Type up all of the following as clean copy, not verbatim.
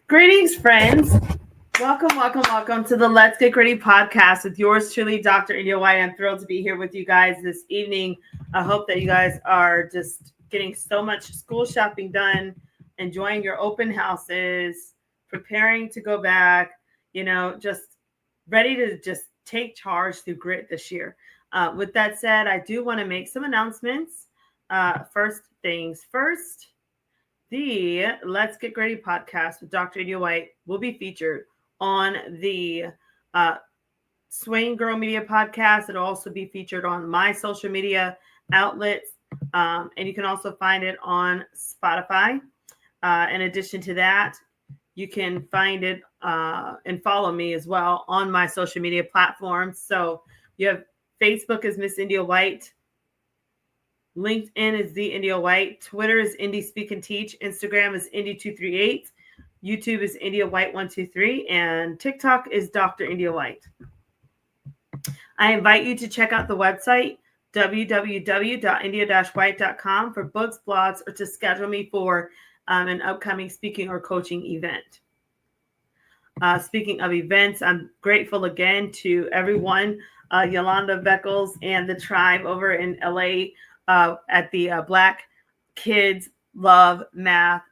Greetings, friends. Welcome to the Let's Get Gritty podcast with yours truly, Dr. IndIa White. I'm thrilled to be here with you guys this evening. I hope that you guys are just getting so much school shopping done, enjoying your open houses, preparing to go back, just ready to just take charge through grit this year. With that said, I do want to make some announcements. First things first. The Let's Get Gritty podcast with Dr. IndIa White will be featured on the Swing Girl Media podcast. It'll also be featured on my social media outlets, and you can also find it on Spotify. In addition to that, you can find it and follow me as well on my social media platforms. So you have Facebook is Miss IndIa White. LinkedIn is the IndIa White. Twitter is Indie Speak and Teach. Instagram is Indie238. YouTube is IndIa White 123. And TikTok is Dr. IndIa White. I invite you to check out the website, www.india-white.com, for books, blogs, or to schedule me for an upcoming speaking or coaching event. Speaking of events, I'm grateful again to everyone, Yolanda Beckles and the tribe over in LA, at the Black Kids Love Math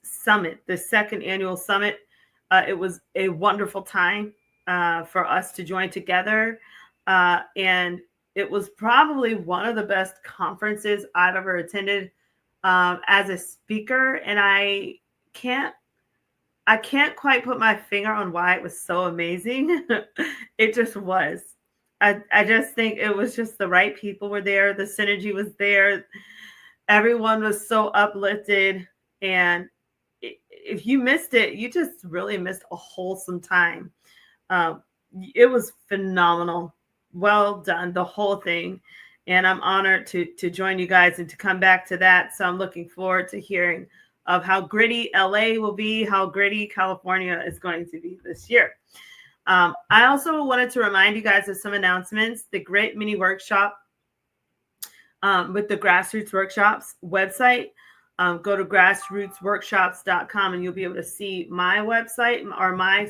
Summit, the second annual summit. It was a wonderful time for us to join together. And it was probably one of the best conferences I've ever attended as a speaker. And I can't quite put my finger on why it was so amazing. It just was. I just think it was just the right people were there. The synergy was there. Everyone was so uplifted. And if you missed it, you just really missed a wholesome time. It was phenomenal. Well done, the whole thing. And I'm honored to join you guys and to come back to that. So I'm looking forward to hearing of how gritty LA will be, how gritty California is going to be this year. I also wanted to remind you guys of some announcements. The Grit Mini Workshop with the Grassroots Workshops website. Go to grassrootsworkshops.com and you'll be able to see my website or my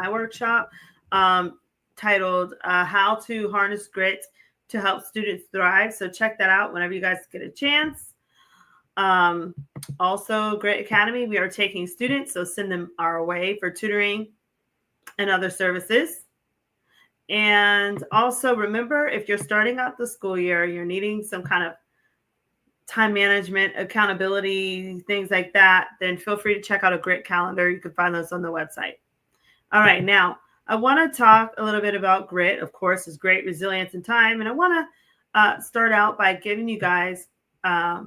workshop titled How to Harness Grit to Help Students Thrive. So check that out whenever you guys get a chance. Also, Grit Academy, we are taking students, so send them our way for tutoring and other services. And also remember, if you're starting out the school year, you're needing some kind of time management, accountability, things like that, then feel free to check out a Grit calendar. You can find those on the website. All right, now I want to talk a little bit about grit. Of course, is great resilience in time. And I want to start out by giving you guys a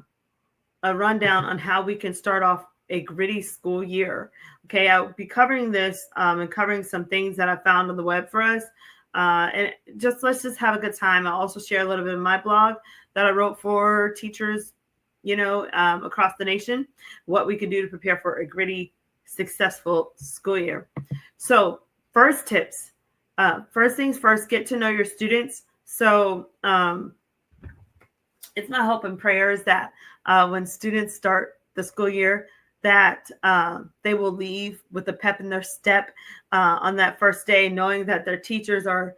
rundown on how we can start off a gritty school year. Okay, I'll be covering this and covering some things that I found on the web for us. And let's just have a good time. I'll also share a little bit of my blog that I wrote for teachers, across the nation, what we can do to prepare for a gritty, successful school year. So first tips, first things first, get to know your students. So it's my hope and prayers that when students start the school year, that they will leave with a pep in their step on that first day, knowing that their teachers are,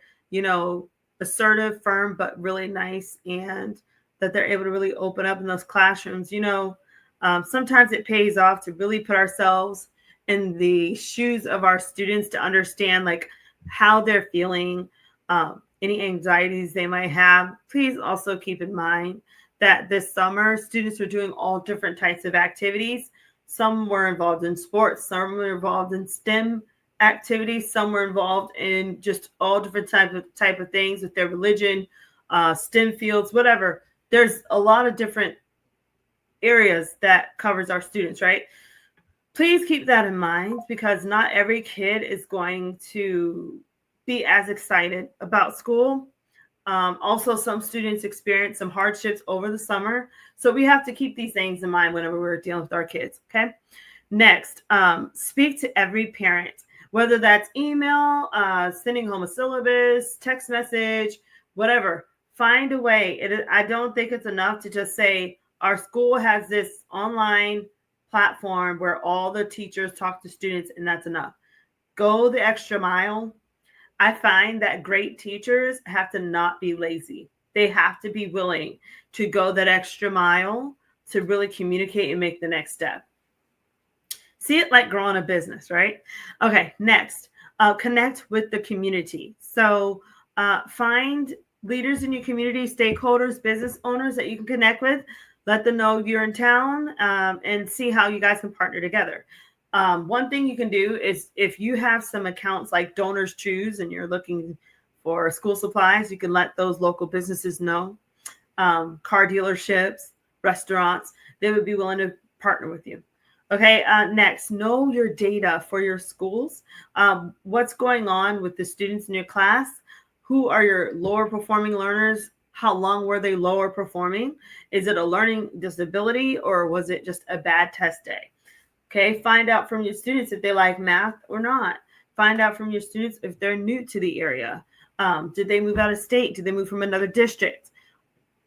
assertive, firm, but really nice, and that they're able to really open up in those classrooms. Sometimes it pays off to really put ourselves in the shoes of our students to understand like how they're feeling, any anxieties they might have. Please also keep in mind that this summer students are doing all different types of activities. Some were involved in sports, some were involved in STEM activities, some were involved in just all different type of things with their religion, STEM fields, whatever. There's a lot of different areas that covers our students, right? Please keep that in mind, because not every kid is going to be as excited about school. Also, some students experience some hardships over the summer. So we have to keep these things in mind whenever we're dealing with our kids, okay? Next, speak to every parent, whether that's email, sending home a syllabus, text message, whatever. Find a way. I don't think it's enough to just say, our school has this online platform where all the teachers talk to students and that's enough. Go the extra mile. I find that great teachers have to not be lazy. They have to be willing to go that extra mile to really communicate and make the next step. See it like growing a business, right? Okay, next, connect with the community. So find leaders in your community, stakeholders, business owners that you can connect with. Let them know you're in town and see how you guys can partner together. One thing you can do is if you have some accounts like Donors Choose and you're looking for school supplies, you can let those local businesses know. Car dealerships, restaurants, they would be willing to partner with you. Okay, next, know your data for your schools. What's going on with the students in your class? Who are your lower performing learners? How long were they lower performing? Is it a learning disability or was it just a bad test day? Okay, find out from your students if they like math or not. Find out from your students if they're new to the area. Did they move out of state? Did they move from another district?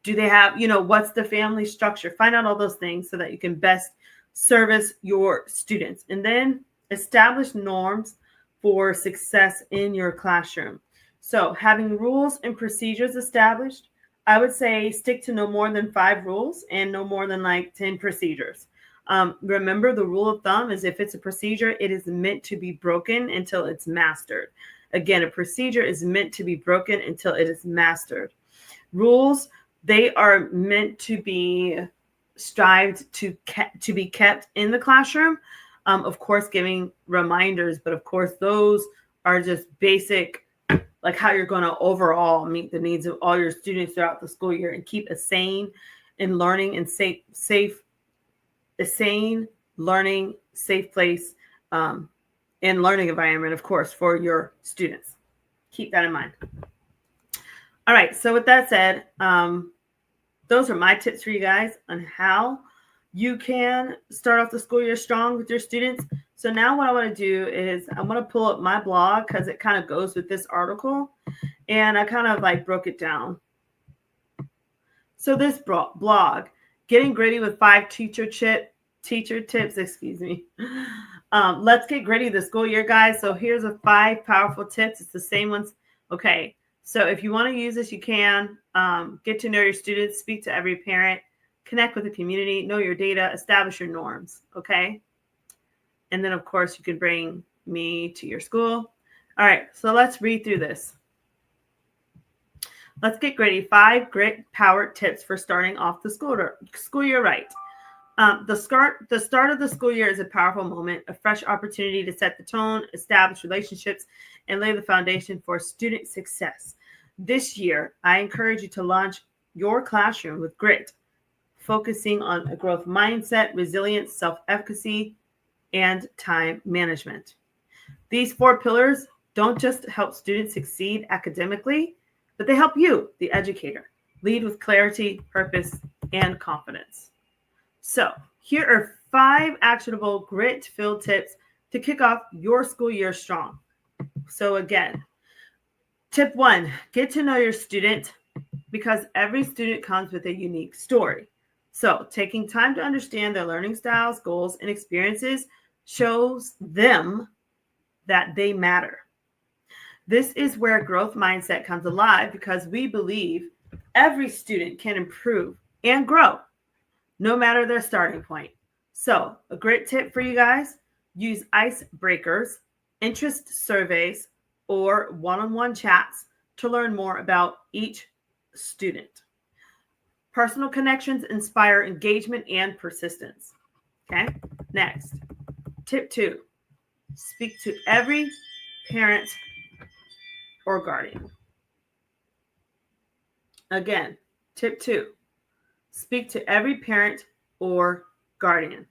Do they have, what's the family structure? Find out all those things so that you can best service your students. And then establish norms for success in your classroom. So having rules and procedures established, I would say stick to no more than 5 rules and no more than like 10 procedures. Remember, the rule of thumb is if it's a procedure, it is meant to be broken until it's mastered. Again, a procedure is meant to be broken until it is mastered. Rules, they are meant to be strived to be kept in the classroom. Of course, giving reminders, but of course, those are just basic, like how you're going to overall meet the needs of all your students throughout the school year and keep a sane and learning and safe place and learning environment, of course, for your students. Keep that in mind. All right. So with that said, those are my tips for you guys on how you can start off the school year strong with your students. So now what I want to do is I'm going to pull up my blog because it kind of goes with this article. And I kind of like broke it down. So this blog, Getting Gritty with 5 teacher tips, excuse me. Let's get gritty this school year, guys. So here's a 5 powerful tips. It's the same ones. Okay. So if you want to use this, you can. Get to know your students, speak to every parent, connect with the community, know your data, establish your norms. Okay. And then, of course, you can bring me to your school. All right. So let's read through this. Let's get gritty. 5 grit-powered tips for starting off the school year right. The start of the school year is a powerful moment, a fresh opportunity to set the tone, establish relationships, and lay the foundation for student success. This year, I encourage you to launch your classroom with grit, focusing on a growth mindset, resilience, self-efficacy, and time management. These 4 pillars don't just help students succeed academically, but they help you, the educator, lead with clarity, purpose, and confidence. So here are 5 actionable grit-filled tips to kick off your school year strong. So again, tip 1, get to know your student because every student comes with a unique story. So taking time to understand their learning styles, goals, and experiences shows them that they matter. This is where growth mindset comes alive because we believe every student can improve and grow no matter their starting point. So a great tip for you guys, use icebreakers, interest surveys, or one-on-one chats to learn more about each student. Personal connections inspire engagement and persistence. Okay, next. Tip 2, speak to every parent or guardian. Again, tip 2, speak to every parent or guardian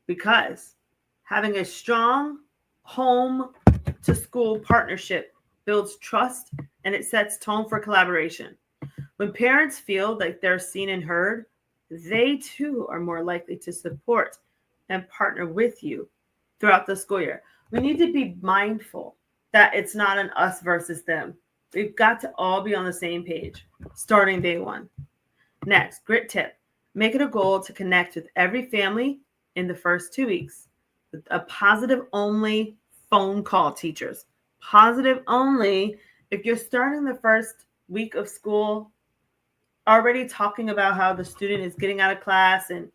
because having a strong home to school partnership builds trust and it sets tone for collaboration. When parents feel like they're seen and heard, they too are more likely to support and partner with you throughout the school year. We need to be mindful that it's not an us versus them. We've got to all be on the same page starting day 1. Next, grit tip. Make it a goal to connect with every family in the first 2 weeks. A positive only phone call, teachers. Positive only. If you're starting the first week of school already talking about how the student is getting out of class and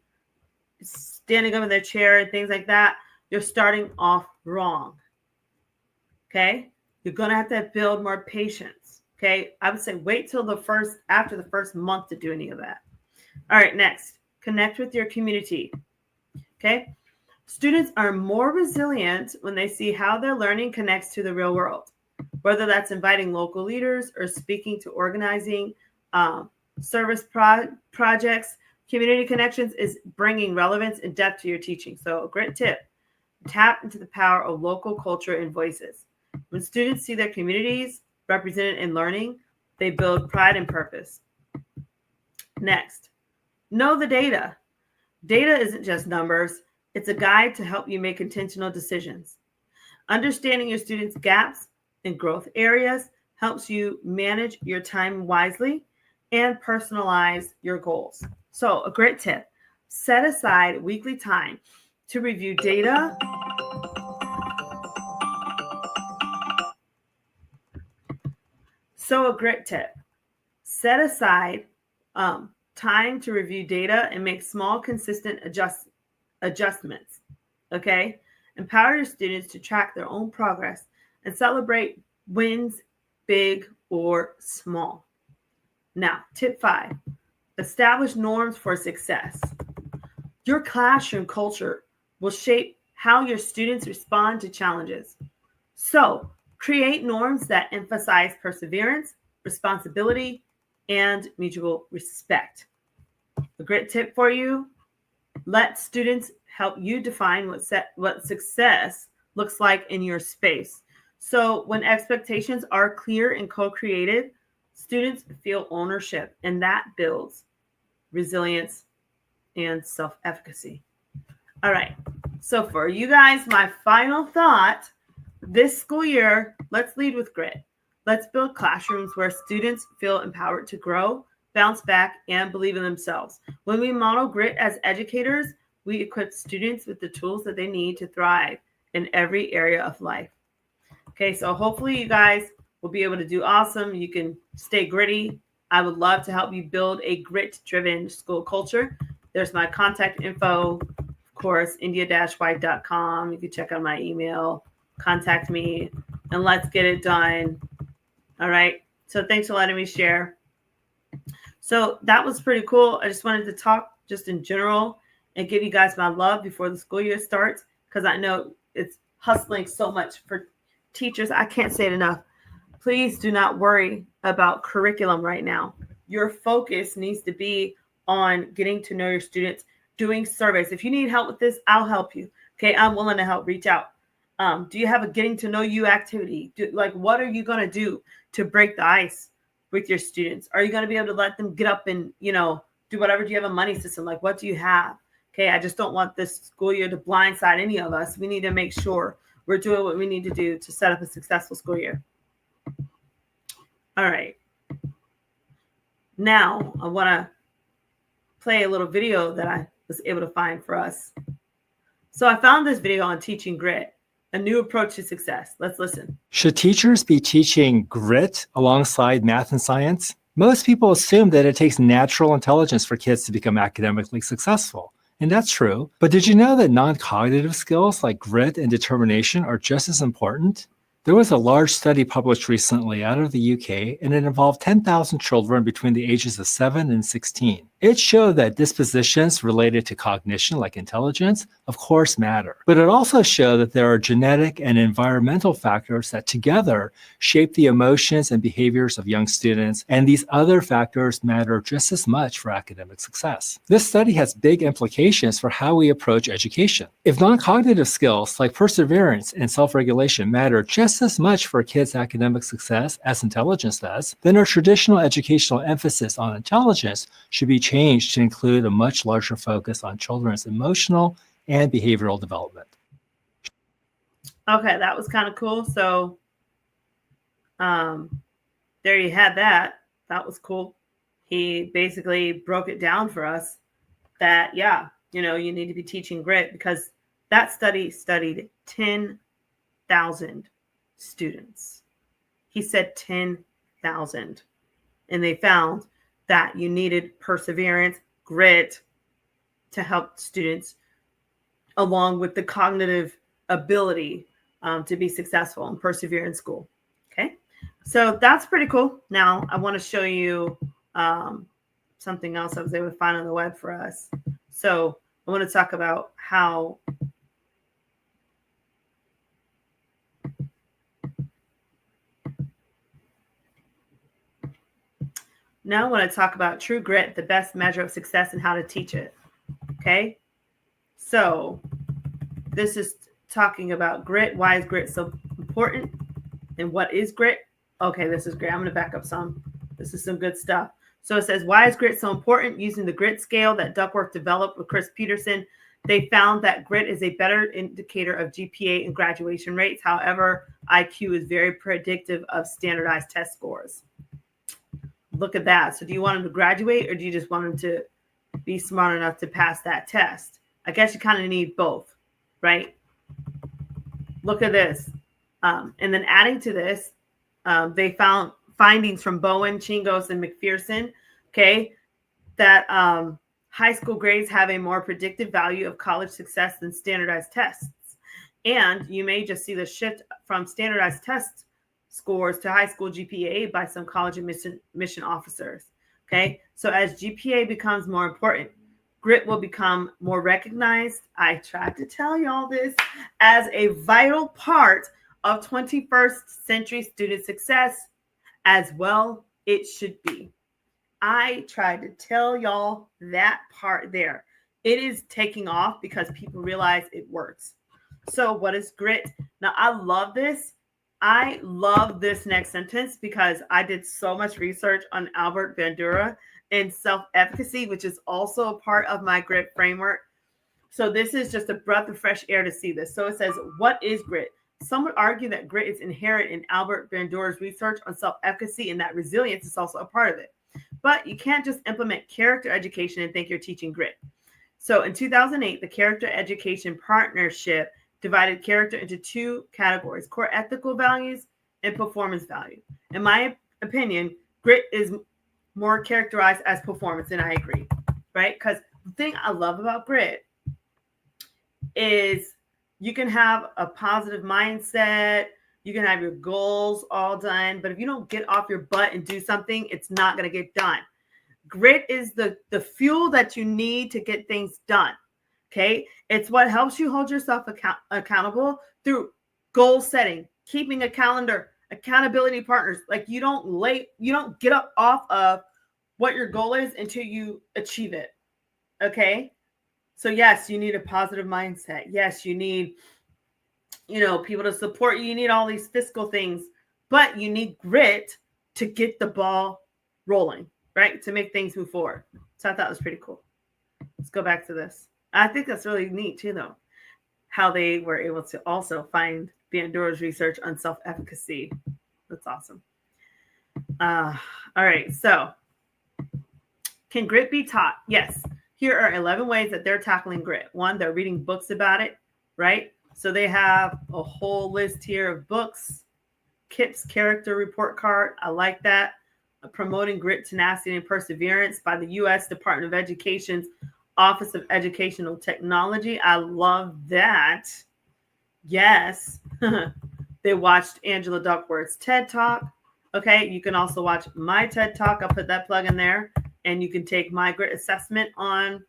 standing up in their chair and things like that, you're starting off wrong. Okay? You're going to have to build more patience. Okay? I would say wait till after the first month to do any of that. All right, next, connect with your community. Okay? Students are more resilient when they see how their learning connects to the real world, whether that's inviting local leaders or speaking to organizing service projects. Community connections is bringing relevance and depth to your teaching. So a great tip, tap into the power of local culture and voices. When students see their communities represented in learning, they build pride and purpose. Next, know the data. Data isn't just numbers. It's a guide to help you make intentional decisions. Understanding your students' gaps and growth areas helps you manage your time wisely and personalize your goals. So, a great tip, set aside weekly time to review data. So, a great tip, set aside time to review data and make small, consistent adjustments. Okay? Empower your students to track their own progress and celebrate wins, big or small. Now, tip 5, establish norms for success. Your classroom culture will shape how your students respond to challenges. So, create norms that emphasize perseverance, responsibility, and mutual respect. A great tip for you, let students help you define what success looks like in your space. So when expectations are clear and co-created, students feel ownership, and that builds resilience and self-efficacy. All right. So for you guys, my final thought, this school year, let's lead with grit. Let's build classrooms where students feel empowered to grow, bounce back, and believe in themselves. When we model grit as educators, we equip students with the tools that they need to thrive in every area of life. Okay, so hopefully you guys will be able to do awesome. You can stay gritty. I would love to help you build a grit-driven school culture. There's my contact info, of course, IndIa-Y.com. You can check out my email, contact me, and let's get it done. All right, so thanks for letting me share. So that was pretty cool. I just wanted to talk just in general and give you guys my love before the school year starts, because I know it's hustling so much for teachers. I can't say it enough. Please do not worry about curriculum right now. Your focus needs to be on getting to know your students, doing surveys. If you need help with this, I'll help you. Okay, I'm willing to help. Reach out. Do you have a getting to know you activity? What are you going to do to break the ice with your students? Are you going to be able to let them get up and, do whatever? Do you have a money system? What do you have? Okay, I just don't want this school year to blindside any of us. We need to make sure we're doing what we need to do to set up a successful school year. All right. Now, I want to play a little video that I was able to find for us. So I found this video on teaching grit, a new approach to success. Let's listen. Should teachers be teaching grit alongside math and science? Most people assume that it takes natural intelligence for kids to become academically successful. And that's true. But did you know that non-cognitive skills like grit and determination are just as important? There was a large study published recently out of the UK, and it involved 10,000 children between the ages of 7 and 16. It showed that dispositions related to cognition, like intelligence, of course matter. But it also showed that there are genetic and environmental factors that together shape the emotions and behaviors of young students, and these other factors matter just as much for academic success. This study has big implications for how we approach education. If non-cognitive skills like perseverance and self-regulation matter just as much for kids' academic success as intelligence does, then our traditional educational emphasis on intelligence should be changed to include a much larger focus on children's emotional and behavioral development. Okay, that was kind of cool. So there you had that. That was cool. He basically broke it down for us that, You need to be teaching grit, because that study studied 10,000 students. He said 10,000. And they found that you needed perseverance, grit, to help students along with the cognitive ability to be successful and persevere in school. Okay, so that's pretty cool. Now I want to show you something else I was able to find on the web for us. So I want to talk about how now I want to talk about true grit, the best measure of success, and how to teach it. Okay, so this is talking about grit. Why is grit so important? And what is grit? Okay, this is great. I'm going to back up some. This is some good stuff. So it says, why is grit so important? Using the grit scale that Duckworth developed with Chris Peterson, they found that grit is a better indicator of GPA and graduation rates. However, IQ is very predictive of standardized test scores. Look at that. So do you want them to graduate, or do you just want them to be smart enough to pass that test? I guess you kind of need both, right? Look at this. And then adding to this, they found findings from Bowen, Chingos, and McPherson, okay, that high school grades have a more predictive value of college success than standardized tests. And you may just see the shift from standardized test scores to high school GPA by some college admission officers, okay? So as GPA becomes more important, grit will become more recognized. I tried to tell y'all this, as a vital part of 21st century student success. As well it should be. I tried to tell y'all that part there. It is taking off because people realize it works. So what is grit? Now I love this. I love this next sentence because I did so much research on Albert Bandura and self-efficacy, which is also a part of my grit framework. So this is just a breath of fresh air to see this. So it says, what is grit? Some would argue that grit is inherent in Albert Bandura's research on self-efficacy, and that resilience is also a part of it. But you can't just implement character education and think you're teaching grit. So in 2008, the Character Education Partnership divided character into two categories: core ethical values and performance value. In my opinion, grit is more characterized as performance, and I agree, right? Because the thing I love about grit is you can have a positive mindset, you can have your goals all done, but if you don't get off your butt and do something, it's not going to get done. Grit is the fuel that you need to get things done. Okay, it's what helps you hold yourself accountable through goal setting, keeping a calendar, accountability partners. Like you don't get up off of what your goal is until you achieve it. Okay, so yes, you need a positive mindset. Yes, you need, people to support you. You need all these fiscal things, but you need grit to get the ball rolling, right? To make things move forward. So I thought it was pretty cool. Let's go back to this. I think that's really neat too, though, how they were able to also find Bandura's research on self-efficacy. That's awesome. All right. So can grit be taught? Yes. Here are 11 ways that they're tackling grit. One, they're reading books about it, right? So they have a whole list here of books. Kip's character report card. I like that. Promoting grit, tenacity, and perseverance by the U.S. Department of Education's Office of Educational Technology. I love that. Yes. They watched Angela Duckworth's TED Talk. Okay. You can also watch my TED Talk. I'll put that plug in there. And you can take my grit assessment on.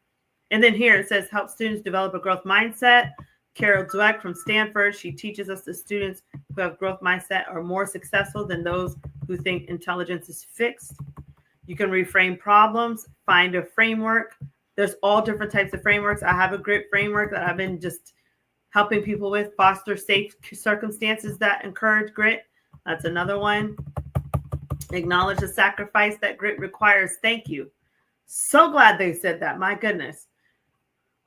And then here it says, help students develop a growth mindset. Carol Dweck from Stanford. She teaches us the students who have growth mindset are more successful than those who think intelligence is fixed. You can reframe problems, find a framework. There's all different types of frameworks. I have a grit framework that I've been just helping people with. Foster safe circumstances that encourage grit. That's another one. Acknowledge the sacrifice that grit requires. Thank you. So glad they said that. My goodness.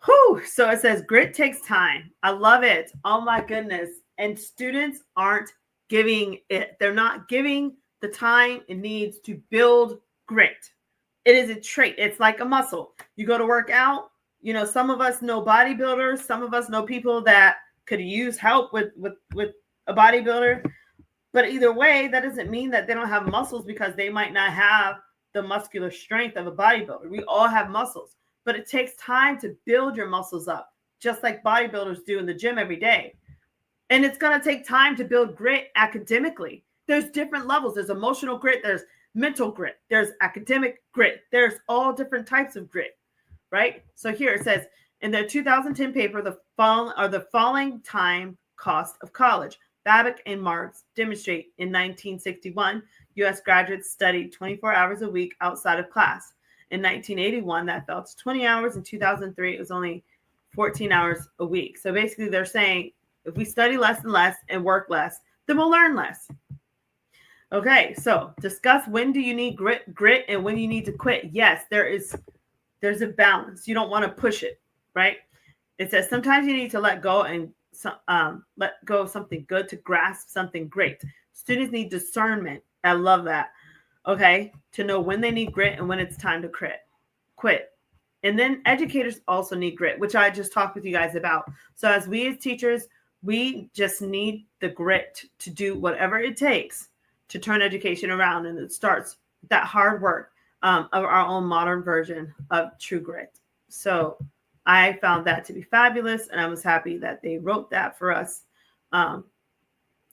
Whew. So it says grit takes time. I love it. Oh my goodness. And students aren't giving it. They're not giving the time it needs to build grit. It is a trait. It's like a muscle. You go to work out, some of us know bodybuilders, some of us know people that could use help with a bodybuilder. But either way, that doesn't mean that they don't have muscles, because they might not have the muscular strength of a bodybuilder. We all have muscles, but it takes time to build your muscles up, just like bodybuilders do in the gym every day. And it's going to take time to build grit academically. There's different levels. There's emotional grit. There's mental grit. There's academic grit. There's all different types of grit, right? So here it says, in their 2010 paper, the falling time cost of college, Babbitt and Marks demonstrate in 1961, U.S. graduates studied 24 hours a week outside of class. In 1981, that fell to 20 hours. In 2003, it was only 14 hours a week. So basically, they're saying if we study less and less and work less, then we'll learn less. Okay, so discuss when do you need grit and when you need to quit. Yes, there's a balance. You don't want to push it, right? It says sometimes you need to let go of something good to grasp something great. Students need discernment. I love that. Okay, to know when they need grit and when it's time to quit. And then educators also need grit, which I just talked with you guys about. So as teachers, we just need the grit to do whatever it takes to turn education around. And it starts with that hard work of our own modern version of true grit. So I found that to be fabulous, and I was happy that they wrote that for us. And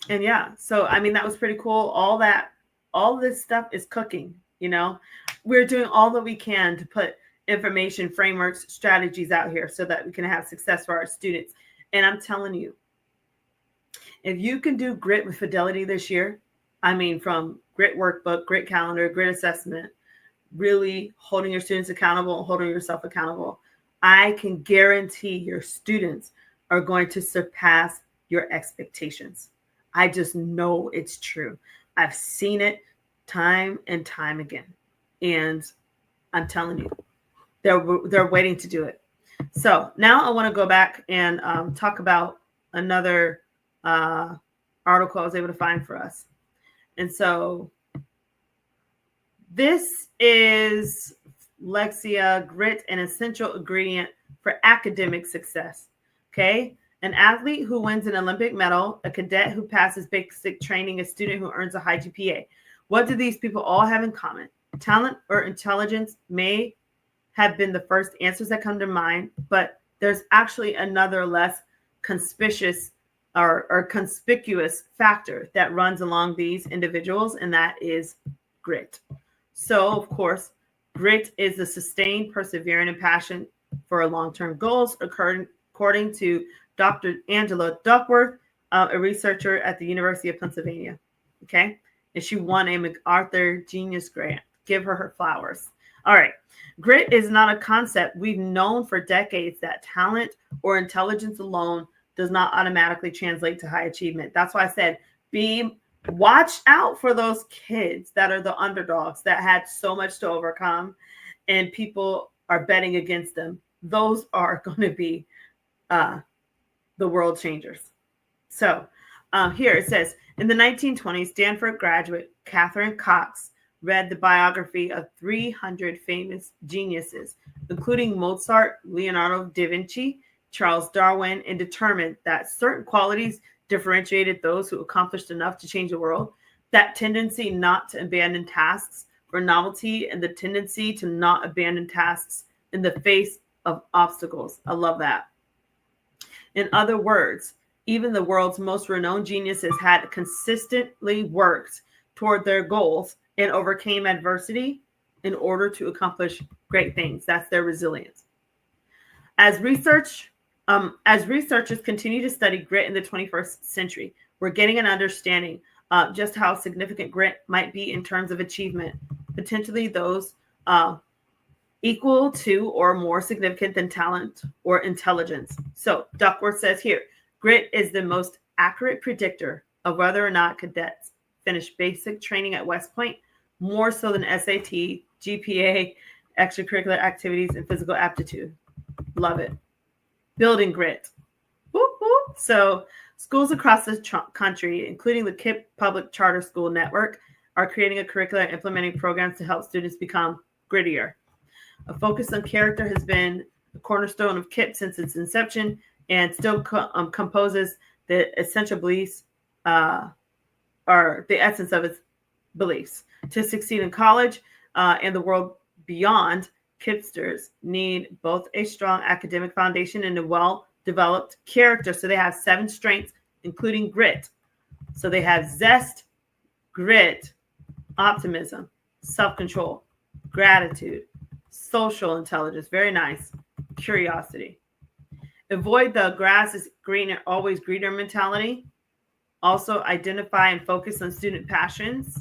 yeah, so I mean, that was pretty cool. All this stuff is cooking, we're doing all that we can to put information, frameworks, strategies out here so that we can have success for our students. And I'm telling you, if you can do grit with fidelity this year, I mean, from grit workbook, grit calendar, grit assessment, really holding your students accountable, holding yourself accountable, I can guarantee your students are going to surpass your expectations. I just know it's true. I've seen it time and time again. And I'm telling you, they're waiting to do it. So now I want to go back and talk about another article I was able to find for us. And so this is Lexia, grit, an essential ingredient for academic success. Okay. An athlete who wins an Olympic medal, a cadet who passes basic training, a student who earns a high GPA. What do these people all have in common? Talent or intelligence may have been the first answers that come to mind, but there's actually another less conspicuous or conspicuous factor that runs along these individuals, and that is grit. So, of course, grit is the sustained, persevering, and passion for long-term goals, according to Dr. Angela Duckworth, a researcher at the University of Pennsylvania. Okay, and she won a MacArthur Genius Grant. Give her flowers. All right. Grit is not a concept. We've known for decades that talent or intelligence alone does not automatically translate to high achievement. That's why I said, watch out for those kids that are the underdogs that had so much to overcome and people are betting against them. Those are going to be the world changers. So here it says, in the 1920s, Stanford graduate Catherine Cox read the biography of 300 famous geniuses, including Mozart, Leonardo da Vinci, Charles Darwin, and determined that certain qualities differentiated those who accomplished enough to change the world. That tendency not to abandon tasks for novelty and the tendency to not abandon tasks in the face of obstacles. I love that. In other words, even the world's most renowned geniuses had consistently worked toward their goals and overcame adversity in order to accomplish great things. That's their resilience. As researchers continue to study grit in the 21st century, we're getting an understanding of just how significant grit might be in terms of achievement, potentially those equal to or more significant than talent or intelligence. So Duckworth says here, grit is the most accurate predictor of whether or not cadets finish basic training at West Point, more so than SAT, GPA, extracurricular activities, and physical aptitude. Love it. Building grit. Whoop, whoop. So schools across the country, including the KIPP Public Charter School Network, are creating a curriculum and implementing programs to help students become grittier. A focus on character has been the cornerstone of KIPP since its inception, and still composes the essential beliefs or the essence of its beliefs. To succeed in college and the world beyond, KIPPsters need both a strong academic foundation and a well-developed character. So they have 7 strengths, including grit. So they have zest, grit, optimism, self-control, gratitude, social intelligence, very nice, curiosity. Avoid the grass is greener, always greener mentality. Also identify and focus on student passions.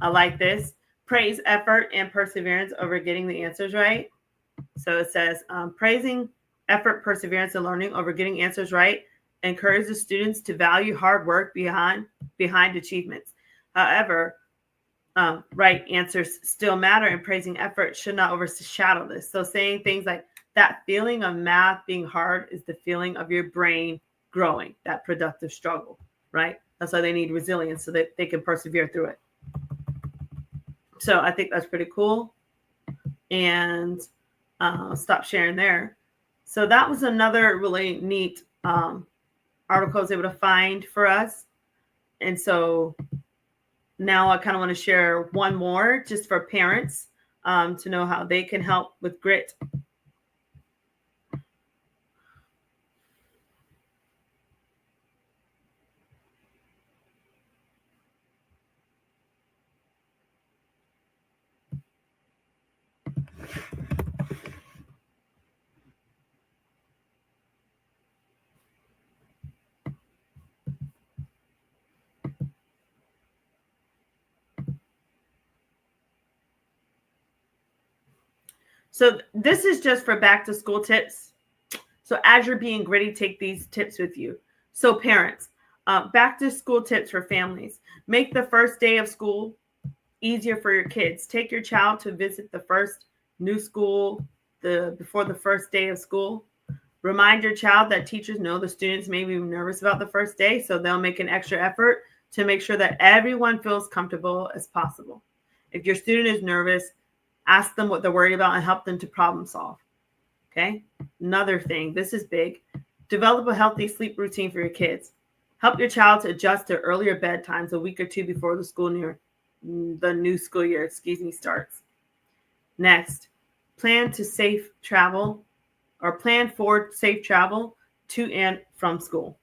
I like this. Praise effort and perseverance over getting the answers right. So it says praising effort, perseverance, and learning over getting answers right encourages students to value hard work behind achievements. However, right answers still matter, and praising effort should not overshadow this. So saying things like that feeling of math being hard is the feeling of your brain growing, that productive struggle, right? That's why they need resilience so that they can persevere through it. So I think that's pretty cool. And I'll stop sharing there. So that was another really neat article I was able to find for us. And so now I kind of want to share one more just for parents to know how they can help with grit. So this is just for back to school tips. So as you're being gritty, take these tips with you. So parents, back to school tips for families. Make the first day of school easier for your kids. Take your child to visit the first new school before the first day of school. Remind your child that teachers know the students may be nervous about the first day, so they'll make an extra effort to make sure that everyone feels comfortable as possible. If your student is nervous, ask them what they're worried about and help them to problem solve. Okay. Another thing, this is big. Develop a healthy sleep routine for your kids. Help your child to adjust to earlier bedtimes a week or 2 before the new school year, starts. Next, plan for safe travel to and from school.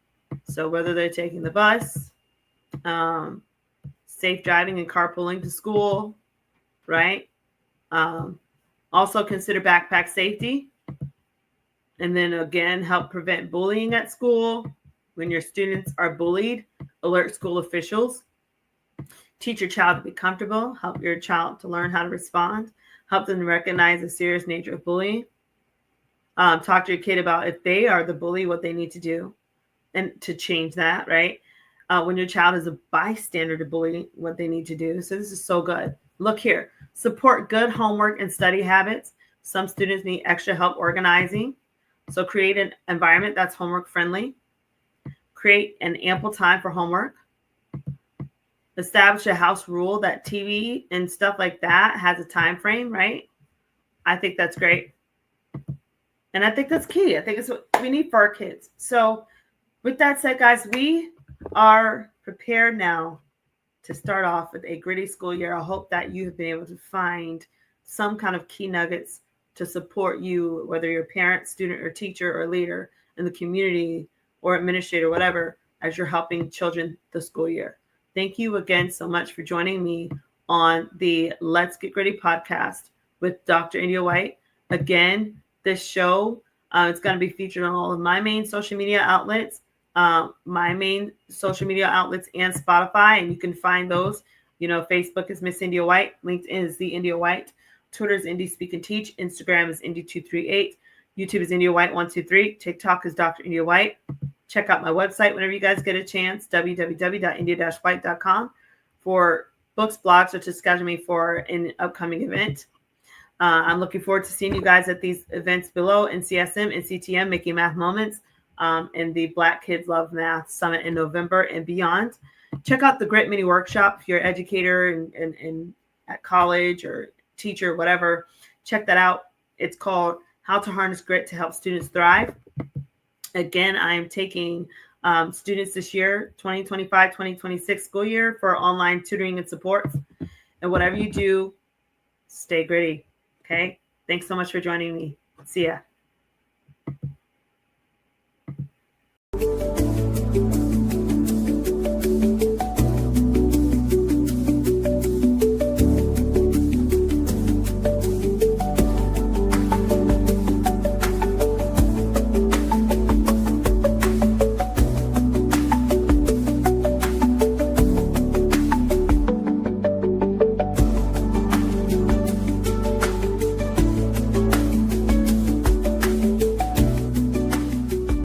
So whether they're taking the bus, safe driving and carpooling to school, right? Also consider backpack safety. And then again, help prevent bullying at school. When your students are bullied, alert school officials. Teach your child to be comfortable. Help your child to learn how to respond. Help them to recognize the serious nature of bullying. Talk to your kid about if they are the bully, what they need to do and to change that, right? When your child is a bystander to bullying, what they need to do. So this is so good. Look here. Support good homework and study habits. Some students need extra help organizing. So create an environment that's homework friendly. Create an ample time for homework. Establish a house rule that TV and stuff like that has a time frame, right? I think that's great. And I think that's key. I think it's what we need for our kids. So with that said, guys, we are prepared now to start off with a gritty school year. I hope that you have been able to find some kind of key nuggets to support you, whether you're a parent, student, or teacher, or leader in the community or administrator, whatever, as you're helping children this school year. Thank you again so much for joining me on the Let's Get Gritty podcast with Dr. IndIa White. Again, this show, it's going to be featured on all of my main social media outlets, and Spotify, and you can find those. Facebook is Miss IndIa White, LinkedIn is the IndIa White, Twitter is Indie Speak and Teach, Instagram is Indie238, YouTube is IndIa White 123, TikTok is Dr. IndIa White. Check out my website whenever you guys get a chance, www.india-white.com, for books, blogs, or to schedule me for an upcoming event. I'm looking forward to seeing you guys at these events below, NCSM and CTM, Making Math Moments, and the Black Kids Love Math Summit in November and beyond. Check out the Grit Mini Workshop if you're an educator and at college or teacher, whatever. Check that out. It's called how to harness grit to help students thrive. Again, I am taking students this year, 2025-2026 school year, for online tutoring and support. And whatever you do, stay gritty. Okay. Thanks so much for joining me. See ya.